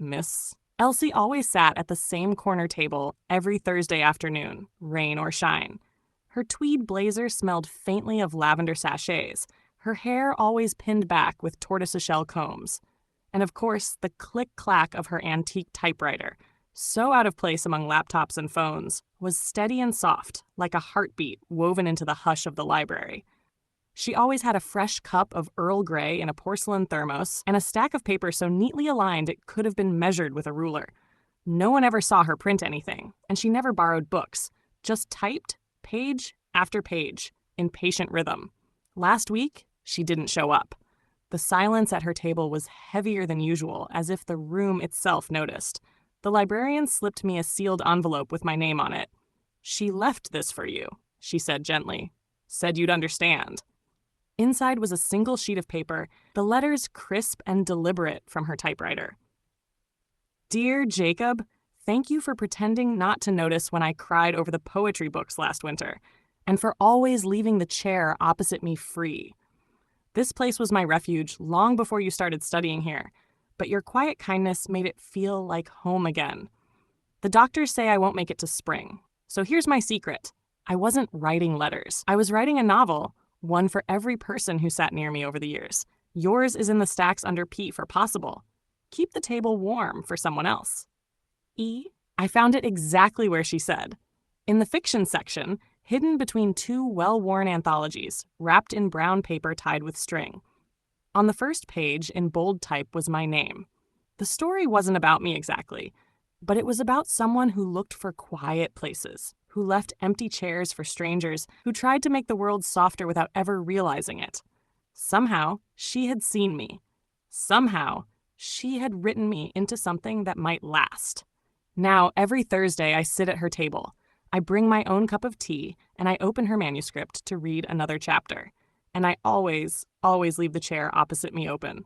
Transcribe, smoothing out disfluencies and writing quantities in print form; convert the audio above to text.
miss. Elsie always sat at the same corner table every Thursday afternoon, rain or shine. Her tweed blazer smelled faintly of lavender sachets, her hair always pinned back with tortoiseshell combs. And of course, the click-clack of her antique typewriter, so out of place among laptops and phones, was steady and soft, like a heartbeat woven into the hush of the library. She always had a fresh cup of Earl Grey in a porcelain thermos and a stack of paper so neatly aligned it could have been measured with a ruler. No one ever saw her print anything, and she never borrowed books, just typed page after page in patient rhythm. Last week, she didn't show up. The silence at her table was heavier than usual, as if the room itself noticed. The librarian slipped me a sealed envelope with my name on it. "She left this for you," she said gently. "Said you'd understand." Inside was a single sheet of paper, the letters crisp and deliberate from her typewriter. "Dear Jacob, thank you for pretending not to notice when I cried over the poetry books last winter, and for always leaving the chair opposite me free. This place was my refuge long before you started studying here, but your quiet kindness made it feel like home again. The doctors say I won't make it to spring, so here's my secret. I wasn't writing letters. I was writing a novel, one for every person who sat near me over the years. Yours is in the stacks under P for possible. Keep the table warm for someone else." E. I found it exactly where she said. In the fiction section, hidden between two well-worn anthologies, wrapped in brown paper tied with string. On the first page, in bold type, was my name. The story wasn't about me exactly, but it was about someone who looked for quiet places, who left empty chairs for strangers, who tried to make the world softer without ever realizing it. Somehow, she had seen me. Somehow, she had written me into something that might last. Now, every Thursday, I sit at her table. I bring my own cup of tea, and I open her manuscript to read another chapter. And I always leave the chair opposite me open.